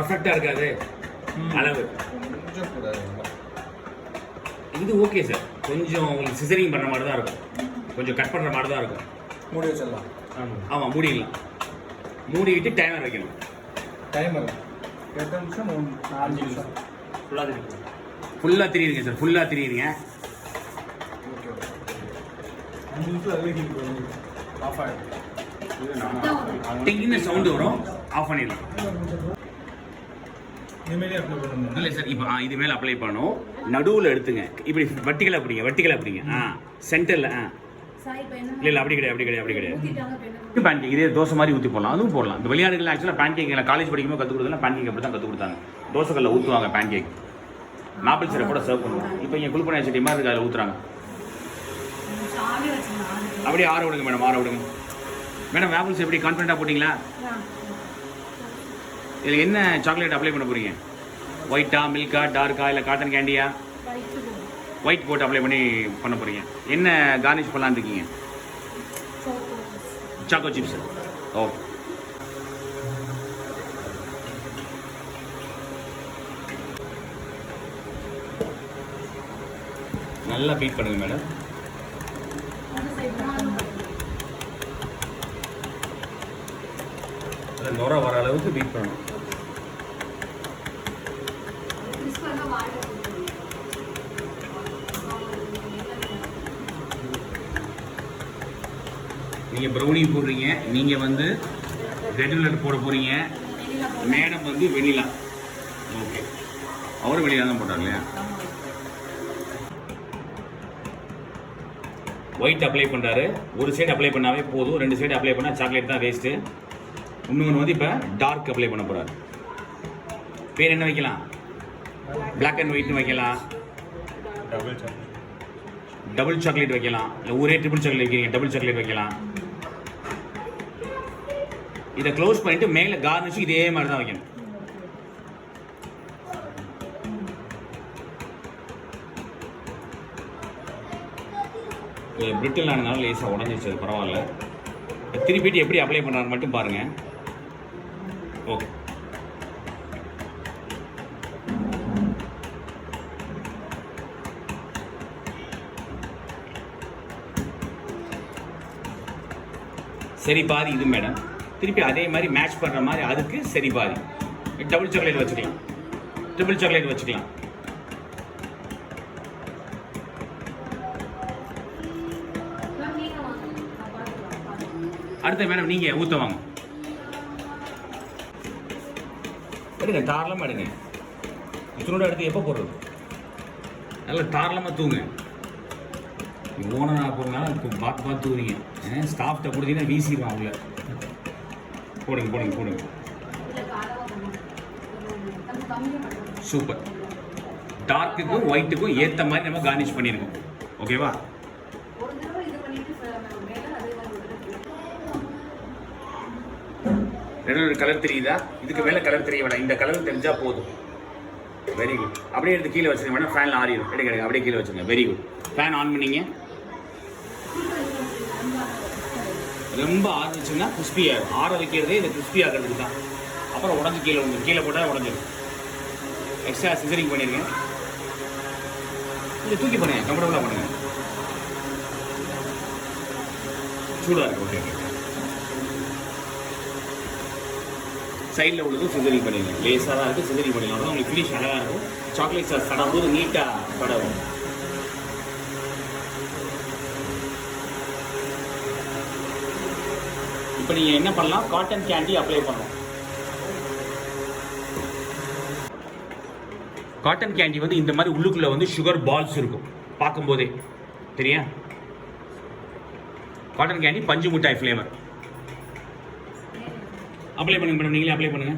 பர்ஃபெக்டாக இருக்காது அளவு. இது ஓகே சார், கொஞ்சம் உங்களுக்கு சிசரிங் பண்ணுற மாதிரி தான் இருக்கும், கொஞ்சம் கட் பண்ணுற மாதிரி தான் இருக்கும். மூடி வச்சிடலாம். ஆமாம் மூடிடலாம். மூடிக்கிட்டு டைமர் வைக்கணும். டைமர் 8 நிமிஷம் 4 நிமிஷம் ஃபுல்லாக திரியுங்க சார், ஃபுல்லாக திரியுங்க. ஓகே 5 நிமிஷம் அதுவே ஹீட் பண்ணுங்க. ஆஃப் ஆகிடும். டிங்னு சவுண்டு வரும், ஆஃப் பண்ணிடலாம். இதுமாரி அப்ளை பண்ணணும் இல்லை சார், இப்போ இது மேலே அப்ளை பண்ணணும். நடுவில் எடுத்துங்க, இப்படி வெர்டிகலாக அப்படிங்க. சென்டரில் இல்லை அப்படி கிடையாது. பேன் கேக் இதே தோசை மாதிரி ஊற்றி போடலாம், அதுவும் போடலாம். இந்த வெளிநாடுகள் ஆக்சுவலாக பேன் கேக் காலேஜ் படிக்கும்போது கற்றுக் கொடுத்தா பேன் கேக் அப்படி தான் கற்றுக் கொடுத்தாங்க. தோசைக்கல்ல ஊற்றுவாங்க பேன் கேக், மேப்பிள் சிரப்போட சர்வ் பண்ணுவாங்க. இப்போ இங்கே குளிப்பணி செடி மாதிரி இருக்குது, அதில் ஊற்றுறாங்க. அப்படியே ஆற விடுங்க மேடம், ஆற விடுங்க மேடம். மேப்பிள்ஸ் எப்படி கான்ஃபிடண்ட்டாக போட்டிங்களா? இதில் என்ன சாக்லேட் அப்ளை பண்ண போகிறீங்க? ஒயிட்டா, மில்கா, டார்க்கா, இல்லை காட்டன் கேண்டியா? ஒயிட் போட்டு அப்ளை பண்ண போகிறீங்க. என்ன கார்னிஷ் பண்ணலான்னு இருக்கீங்க? Choco chips. ஓகே, நல்லா பீட் பண்ணுங்க மேடம். அதில் நுர வர அளவுக்கு பீட் பண்ணணும். நீங்கள் ப்ரௌனி போடுறீங்க, நீங்கள் வந்து ரெட் வெல்வெட் போட போகிறீங்க, மேடம் வந்து வெண்ணிலா. ஓகே, அவரும் வெண்ணிலா தான் போட்டார் இல்லையா? ஒயிட் அப்ளை பண்ணுறாரு. ஒரு சைடு அப்ளை பண்ணாவே போதும், 2 சைடு அப்ளை பண்ணால் சாக்லேட் தான் வேஸ்ட்டு. இன்னொன்று வந்து இப்போ டார்க் அப்ளை பண்ண போகிறார். பேர் என்ன வைக்கலாம்? பிளாக் அண்ட் ஒயிட்னு வைக்கலாம், டபுள் சாக்லேட் வைக்கலாம், இல்லை ஒரே ட்ரிபிள் சாக்லேட் வைக்கிறீங்க, டபுள் சாக்லேட் வைக்கலாம். இதை க்ளோஸ் பண்ணிட்டு மேலே கார்னிஷும் இதே மாதிரி தான் வைக்கணும். பிரிட்டில் ஆனதுனால லேசாக உடஞ்சிச்சு, பரவாயில்ல. திருப்பிட்டு எப்படி அப்ளை பண்ணுறாரு மட்டும் பாருங்கள். ஓகே, சரி பாதி இது மேடம். திருப்பி அதே மாதிரி மேட்ச் பண்ணுற மாதிரி அதுக்கு சரி பாதி. டபுள் சாக்லேட் வச்சுக்கலாம், ட்ரிபிள் சாக்லேட் வச்சுக்கலாம். அடுத்த மேடம் நீங்கள் ஊற்ற வாங்க. எடுங்க, தாராளமாக எடுங்க. இத்தனோட அடுத்து எப்போ போடுறது? நல்லா தாராளமாக தூங்க. ஓனராக போகிறதுனால பார்த்து தூங்குறீங்க. ஸ்டாஃப்ட்ட கொடுத்தீங்கன்னா வீசிடுவான் உள்ள. போடுங்க. சூப்பர். டார்க்குக்கும் ஒயிட்டுக்கும் ஏற்ற மாதிரி நம்ம கார்னிஷ் பண்ணியிருக்கோம். ஓகேவா? ரெண்டு கலர் தெரியுதா? இதுக்கு மேலே கலர் தெரிய வேணாம், இந்த கலர் தெரிஞ்சால் போதும். Very good. அப்படியே எடுத்து கீழே வச்சுருங்க மேடம், ஃபேனில் ஆறிடும். கிடையாது, அப்படியே கீழே வச்சுருங்க. Very good. ஃபேன் ஆன் பண்ணிங்க. ரொம்ப ஆரம்பிச்சுன்னா கிறிஸ்பி ஆகும். ஆற வைக்கிறதே இந்த கிறிஸ்பி ஆகிறதுக்கு தான். அப்புறம் உடஞ்சி கீழே போட்டால் உடஞ்சிடும். எக்ஸ்ட்ரா சிசரிங் பண்ணிடுங்க. இதை தூக்கி பண்ணுங்க, கம்ஃபர்டபுளாக பண்ணுங்க. சூடாக இருக்கு. ஓகே, சைடில் உள்ளதும் சிசரிங் பண்ணிடுங்க. லேஸாக தான் இருக்குது, சிசரிங் பண்ணிடலாம். உங்களுக்கு ஃபினிஷ் அழகாக இருக்கும். சாக்லேட் சாஸ் தடவும்போது நீட்டாக தடவும். இப்போ நீங்கள் என்ன பண்ணலாம்? காட்டன் கேண்டி அப்ளை பண்ணலாம். காட்டன் கேண்டி வந்து இந்த மாதிரி உள்ளுக்குள்ளே வந்து சுகர் பால்ஸ் இருக்கும், பார்க்கும்போதே தெரியா? காட்டன் கேண்டி பஞ்சு மிட்டாய் ஃப்ளேவர். அப்ளை பண்ணுங்க மேடம், நீங்களே அப்ளை பண்ணுங்க.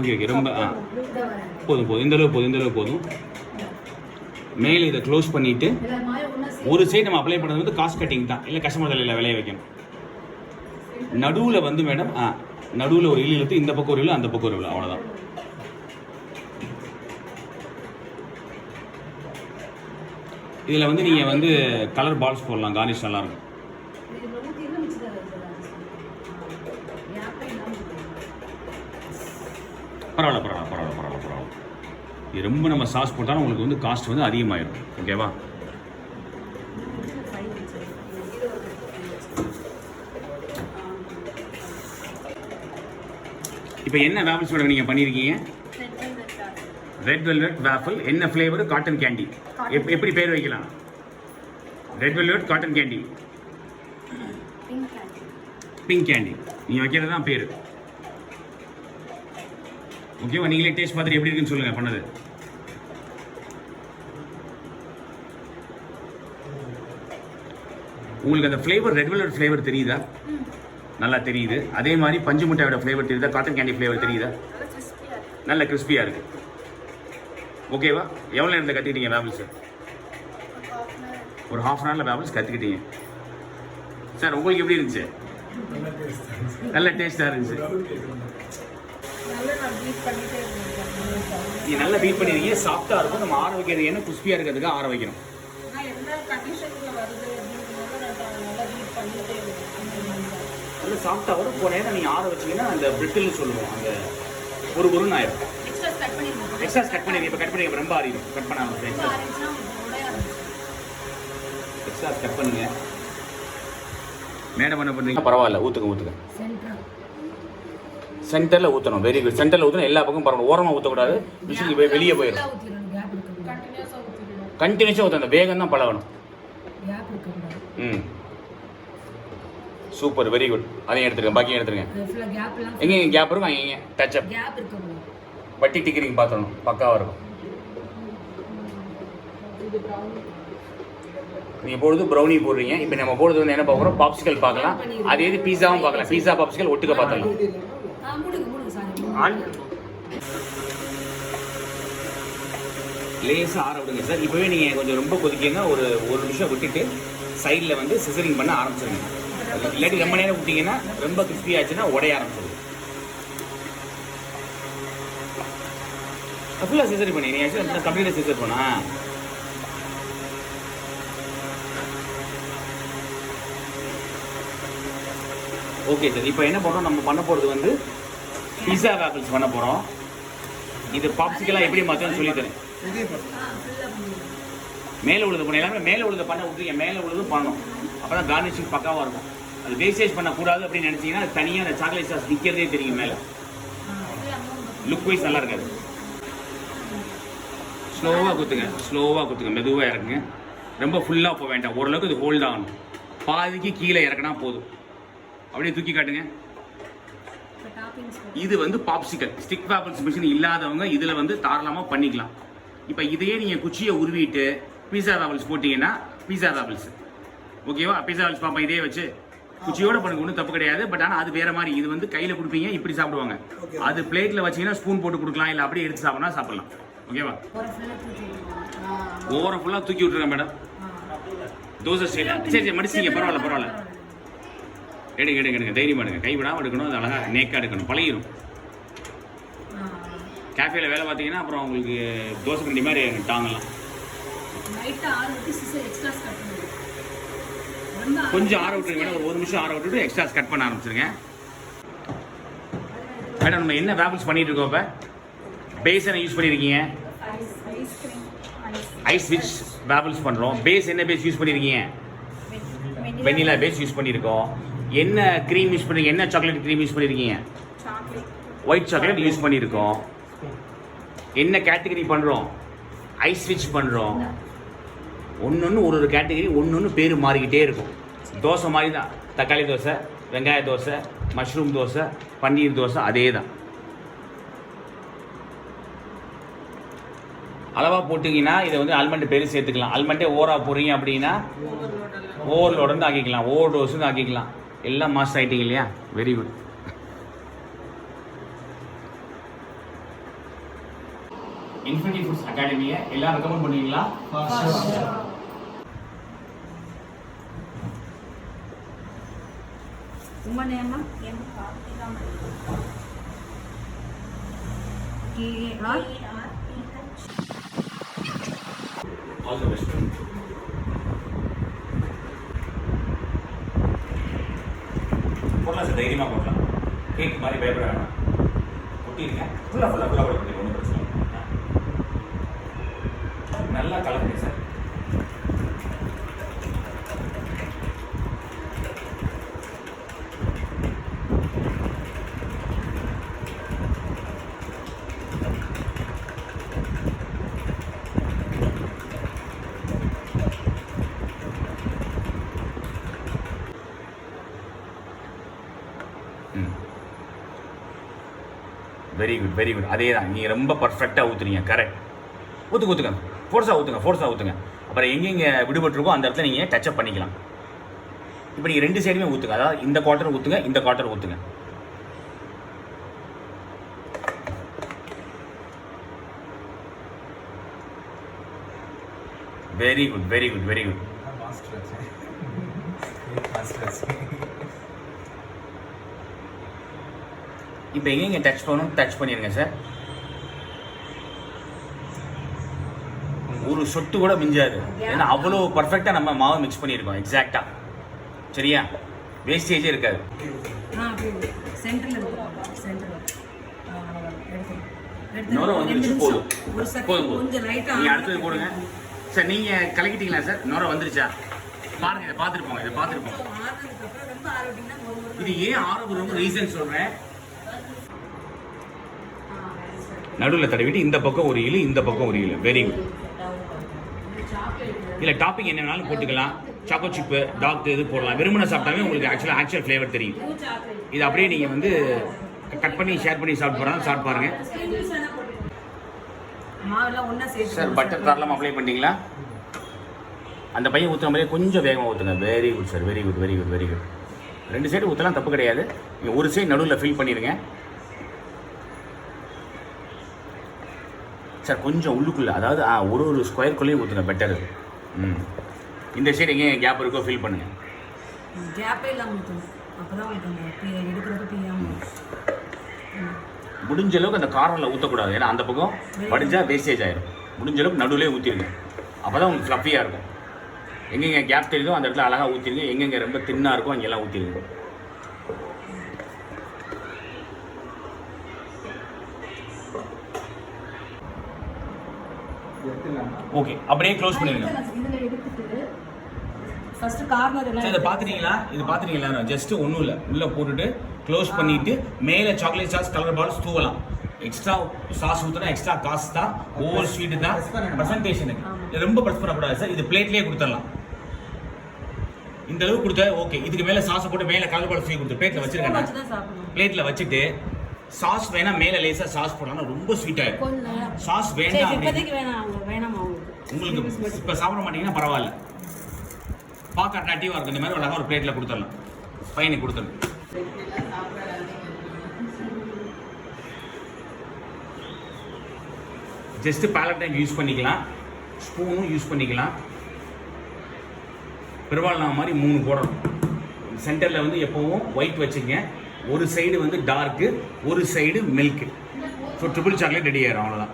ஓகே, ரொம்ப போதும். இந்த அளவு போதும். மேலே இதை க்ளோஸ் பண்ணிவிட்டு ஒரு சைடு நம்ம அப்ளை பண்ணுறது வந்து காஸ்ட் கட்டிங் தான், இல்லை கஸ்டமர் தலையில் விளைய வைக்கணும். நடுவில் வந்து மேடம் நடுவில் ஒரு இழு இழுத்து இந்த பக்கம் ஒரு இழு, அந்த பக்கம் ஒரு இழு, அவ்வளோதான். இதில் வந்து நீங்கள் வந்து கலர் பால்ஸ் போடலாம், கார்னிஷ் நல்லாயிருக்கும். பரவாயில்ல. இது ரொம்ப நம்ம சாஸ் போட்டாலும் உங்களுக்கு வந்து காஸ்ட் வந்து அதிகமாகிடும். ஓகேவா? இப்போ என்ன வேஃபிள்ஸ் மேடம் நீங்கள் பண்ணியிருக்கீங்க? Red velvet waffle. என்ன ஃப்ளேவர்? Cotton candy. எப்படி பேர் வைக்கலாம்? Red velvet cotton candy, pink candy. நீங்கள் வைக்கிறது தான் பேர். ஓகேவா? நீங்களே டேஸ்ட் பார்த்துட்டு எப்படி இருக்குன்னு சொல்லுங்கள் பண்ணது. உங்களுக்கு அந்த ஃப்ளேவர் ரெட் வெல்வெட் ஃப்ளேவர் தெரியுதா? நல்லா தெரியுது. அதே மாதிரி பஞ்சு மிட்டாயோட ஃப்ளேவர் தெரியுதா? காட்டன் கேண்டி ஃப்ளேவர் தெரியுதா? நல்ல கிறிஸ்பியாக இருக்குது. ஓகேவா? எவ்வளோ நேரத்தில் கற்றுக்கிட்டீங்க வேஃபிள்ஸ்? ஒரு ½ ஹவரில் வேஃபிள்ஸ் கற்றுக்கிட்டீங்க. சார் உங்களுக்கு எப்படி இருந்துச்சு? நல்ல டேஸ்ட்டாக இருந்துச்சு. நீ நல்லா பீட் பண்ணிருக்கீங்க. சாஃப்டாக இருக்கும். நம்ம ஆற வைக்கிறது என்ன கிறிஸ்பியாக இருக்கிறதுக்கு ஆற வைக்கணும். நல்ல சாஃப்டாக வரும். போன நேரம் நீங்கள் ஆற வச்சிங்கன்னா அந்த பிரிட்டில்னு சொல்லுவோம், அந்த ஒரு ஆயிரும். எக்ஸ்ட்ரா கட் பண்ணி இப்போ கட் பண்ணி ரொம்ப ஆறிடும். கட் பண்ணாமல் எக்ஸ்ட்ரா கட் பண்ணுங்க. மேடம் என்ன பண்ணுறீங்க? பரவாயில்ல, ஊற்றுங்க. சென்டரில் ஊற்றணும். Very good. சென்டரில் ஊற்றணும். எல்லா பக்கம் பரவாயில்ல. ஓரமாக ஊற்றக்கூடாது. மிஷின் வெளியே போயிடும். கண்டினியூஸாக ஊற்ற. அந்த வேகம் தான் பழகணும். Super, very good. அதையும் எடுத்துருங்க, பாக்கியும் எடுத்துருங்க. எங்கே கேப் இருக்கும் அங்கே டச் அப். வட்டி டிக்கிறீங்க பார்த்துடணும், பக்காவாக இருக்கும். நீங்கள் போடுறது ப்ரௌனி போடுறீங்க. இப்போ நம்ம போடுறது வந்து என்ன பார்க்குறோம்? பாப்சிக்கல் பார்க்கலாம். அதே இது பீஸாவும் பார்க்கலாம். பீஸா பாப்சிக்கல் ஒட்டுக்க பார்த்துடலாம். லேசாக ஆற விடுங்க சார். இப்போவே நீங்கள் கொஞ்சம் ரொம்ப கொதிக்கங்க. ஒரு நிமிஷம் விட்டுட்டு சைடில் வந்து சிசரிங் பண்ண ஆரம்பிச்சிருங்க. இல்லாட்டி ரொம்ப நேரம் விட்டிங்கன்னா ரொம்ப கிறிஸ்பி ஆச்சுன்னா உடைய ஆரம்பிச்சிடும். ஃபுல்லாக சிசரி பண்ணி நீங்கள் ஆக்சுவலாக கம்ப்ளீட்டாக சிசர் பண்ணா. Okay sir. இப்போ என்ன பண்ணுறோம்? நம்ம பண்ண போகிறது வந்து பிஸா வேஃபிள்ஸ் பண்ண போகிறோம். இது பாப்சிக்கலாக எப்படி மாற்றணும்னு சொல்லித்தரேன். மேலே உழுது பண்ண எல்லாமே மேலே உழுது பண்ண விட்டுருங்க. மேலே உழுது பண்ணணும். அப்போ தான் கார்னிஷிங் பக்காவாக இருக்கும். அது வேஸ்டேஜ் பண்ணக்கூடாது அப்படின்னு நினச்சிங்கன்னா அது தனியாக அந்த சாக்லேட் சாஸ் நிற்கிறதே தெரியும் மேலே. லுக் வைஸ் நல்லா இருக்காது. ஸ்லோவாக குத்துங்க. மெதுவாக இறக்குங்க. ரொம்ப ஃபுல்லாக போக வேண்டாம். ஓரளவுக்கு இது ஹோல்ட் ஆகணும். பாதிக்கு கீழே இறக்குனா போதும். அப்படியே தூக்கி காட்டுங்க. இது வந்து பாப்சிக்கல். ஸ்டிக் வேஃபிள்ஸ் மிஷின் இல்லாதவங்க இதில் வந்து தாராளமாக பண்ணிக்கலாம். இப்போ இதையே நீங்கள் குச்சியை உருவிட்டு பீஸா வேஃபிள்ஸ் போட்டிங்கன்னா பீஸா வேஃபிள்ஸ். ஓகேவா? பீஸா வேஃபிள்ஸ் பார்ப்போம். இதே வச்சு குச்சியோட பண்ணுங்க, ஒன்றும் தப்பு கிடையாது. பட் ஆனால் அது வேற மாதிரி. இது வந்து கையில் கொடுப்பீங்க, இப்படி சாப்பிடுவாங்க. அது பிளேட்டில் வச்சிங்கன்னா ஸ்பூன் போட்டு கொடுக்கலாம், இல்லை அப்படியே எடுத்து சாப்பிடலாம். ஓகேவா? ஓவரம் ஃபுல்லாக தூக்கி விட்டுருங்க மேடம். தோசை ஸ்டைல். சரி மடிச்சிங்க. பரவாயில்ல. எடுங்க. தைரியம் எடுங்க. கை விடாமல் எடுக்கணும். அது அழகாக நேக்காக எடுக்கணும். பழகிடும். கேஃபேல வேலை பார்த்தீங்கன்னா அப்புறம் உங்களுக்கு தோசை கண்டி மாதிரி டாங்கலாம். கொஞ்சம் ஆற விட்டுருங்க மேடம். ஒரு நிமிஷம் ஆற விட்டுட்டு எக்ஸ்ட்ராஸ் கட் பண்ண ஆரம்பிச்சிருங்க மேடம். நம்ம என்ன வேஃபிள்ஸ் பண்ணிட்டு இருக்கோம்? இப்போ பேஸ் என்ன யூஸ் பண்ணியிருக்கீங்க? ஐஸ் விச் வேஃபிள்ஸ் பண்ணுறோம். பேஸ் என்ன பேஸ் யூஸ் பண்ணியிருக்கீங்க? வெண்ணிலா பேஸ் யூஸ் பண்ணியிருக்கோம். என்ன க்ரீம் யூஸ் பண்ணிருக்கீங்க? என்ன சாக்லேட் க்ரீம் யூஸ் பண்ணியிருக்கீங்க? ஒயிட் சாக்லேட் யூஸ் பண்ணியிருக்கோம். என்ன கேட்டகரி பண்ணுறோம்? ஐஸ் விச் பண்ணுறோம். ஒன்று ஒரு கேட்டகரி ஒன்று பேர் மாறிக்கிட்டே இருக்கும். தோசை மாதிரி தான். தக்காளி தோசை, வெங்காய தோசை, மஷ்ரூம் தோசை, பன்னீர் தோசை, அதே தான். அளவாக போட்டிங்கன்னா இதை வந்து ஆல்மண்ட் பேர் சேர்த்துக்கலாம். ஆல்மண்டே ஓவராக போடுறீங்க அப்படின்னா ஓவர்லோடு ஆக்கிக்கலாம், ஓவர் டோஸுன்னு ஆக்கிக்கலாம். எல்லாம் மாஸ்டர் ஆகிட்டீங்க இல்லையா? Very good. இன்ஃபினிட்டி ஃபுட்ஸ் அகாடமியை எல்லாம் ரெக்கமெண்ட் பண்ணுவீங்களா? உங்கள் நேமா? All the best. சார் தைரியமாக போடலாம். கேக் மாதிரி பயப்பட வேணாம். ஒட்டிடுங்க. ஃபுல்லாக போட்டு ஒன்றும் பிரச்சனை இல்லை. நல்லா கலக்குங்க sir. Very good very good. அதே தான், நீங்கள் ரொம்ப பர்ஃபெக்டாக ஊற்றுறீங்க. கரெக்ட். ஊற்றுங்க ஃபோர்ஸாக ஊற்றுங்க. அப்புறம் எங்கெங்கே விடுபட்டுருக்கோ அந்த இடத்துல நீங்கள் டச்சப் பண்ணிக்கலாம். இப்போ நீங்கள் 2 சைடுமே ஊற்றுங்க. அதாவது இந்த குவார்ட்டர் ஊற்றுங்க, இந்த குவார்ட்டர் ஊற்றுங்க. Very good very good very good. இப்போ எங்கெங்க டச் பண்ணணும் டச் பண்ணிடுங்க சார். ஒரு சொட்டு கூட மிஞ்சாது. ஏன்னா அவ்வளோ பர்ஃபெக்டாக நம்ம மாவு மிக்ஸ் பண்ணியிருக்கோம். எக்ஸாக்டாக. சரியா? வேஸ்டேஜே இருக்காது. நுரை வந்துருச்சு. போதும். நீங்கள் அடுத்தது போடுங்க சார். நீங்கள் கலக்கிட்டீங்களா சார்? நுரை வந்துருச்சா பாருங்க. இதை பார்த்துருப்போம். இது ஏன் ஆரோக்கியம் ரீசன் சொல்கிறேன். நடுவில் தடவிட்டு இந்த பக்கம் ஒரு இழு, இந்த பக்கம் ஒரு இழு. Very good. இல்லை டாப்பிங் என்ன வேணாலும் போட்டுக்கலாம். சாக்கோ சிப்பு, டாக் இது போடலாம். விரும்பின சாப்பிட்டாவே உங்களுக்கு ஆக்சுவல் ஃப்ளேவர் தெரியும். இது அப்படியே நீங்கள் வந்து கட் பண்ணி ஷேர் பண்ணி சாப்பிட்டு பாருங்க சார். பட்டர் தாராளமாக அப்ளை பண்ணிட்டீங்களா? அந்த பையன் ஊற்றுற மாதிரியே கொஞ்சம் வேகமாக ஊற்றுங்க. Very good sir. Very good 2 side ஊற்றலாம், தப்பு கிடையாது. நீங்கள் ஒரு சைடு நடுவில் ஃபில் பண்ணிடுங்க சார். கொஞ்சம் உள்ளுக்குள்ளே, அதாவது ஒரு ஸ்கொயருக்குள்ளேயும் ஊற்றுங்க. பெட்டர். இந்த சைடு எங்கே கேப் இருக்கோ ஃபில் பண்ணுங்க. முடிஞ்ச அளவுக்கு அந்த கார்னரில் ஊற்றக்கூடாது. ஏன்னா அந்த பக்கம் வடிஞ்சால் வேஸ்டேஜ் ஆகிடும். முடிஞ்ச அளவுக்கு நடுவிலே ஊற்றிடுங்க. அப்போ தான் உங்களுக்கு ஃப்ளஃபியாக இருக்கும். எங்கெங்கே கேப் தெரியுதோ அந்த இடத்துல அழகாக ஊற்றிடுங்க. எங்கெங்கே ரொம்ப தின்னாக இருக்கும் அங்கெல்லாம் ஊற்றிடுங்க. ஓகே, அப்படியே க்ளோஸ் பண்ணிடுங்க. இதை பார்த்துட்டீங்களா? ஜஸ்ட் ஒன்றும் இல்லை. உள்ளே போட்டுட்டு க்ளோஸ் பண்ணிவிட்டு மேலே சாக்லேட் சாஸ், கலர் பால்ஸ் தூவலாம். எக்ஸ்ட்ரா சாஸ் ஊற்றினா எக்ஸ்ட்ரா காசு தான். ஓவர் ஸ்வீட்டு தான். ப்ரெசன்டேஷனுக்கு ரொம்ப ப்ரெஸ் பண்ணக்கூடாது சார். இது பிளேட்லேயே கொடுத்துடலாம். இந்த அளவுக்கு கொடுத்தா ஓகே. இதுக்கு மேலே சாஸ் போட்டு மேலே கலர் பால் ஸ்வீட் கொடுத்து பிளேட்டில் வச்சுருக்கேன். பிளேட்டில் வச்சுட்டு சாஸ் வேணா மேலே லேசாக சாஸ் போடலாம். ரொம்ப ஸ்வீட்டாக இருக்கும். சாஸ் வேண்டாம் உங்களுக்கு இப்போ சாப்பிட மாட்டீங்கன்னா பரவாயில்ல. பார்க்க அட்ராக்டிவாக இருக்கும். இந்த மாதிரி அழகாக ஒரு பிளேட்டில் கொடுத்துடலாம். பையனுக்கு கொடுத்துடலாம். ஜஸ்ட் பேலட் டைம் யூஸ் பண்ணிக்கலாம். ஸ்பூனும் யூஸ் பண்ணிக்கலாம். பெருவாழ்னா மாதிரி 3 போடணும். சென்டரில் வந்து எப்போவும் ஒயிட் வச்சுங்க. ஒரு சைடு வந்து டார்க்கு, ஒரு side milk. So triple chocolate ready ஆயிடும். அவ்வளோதான்.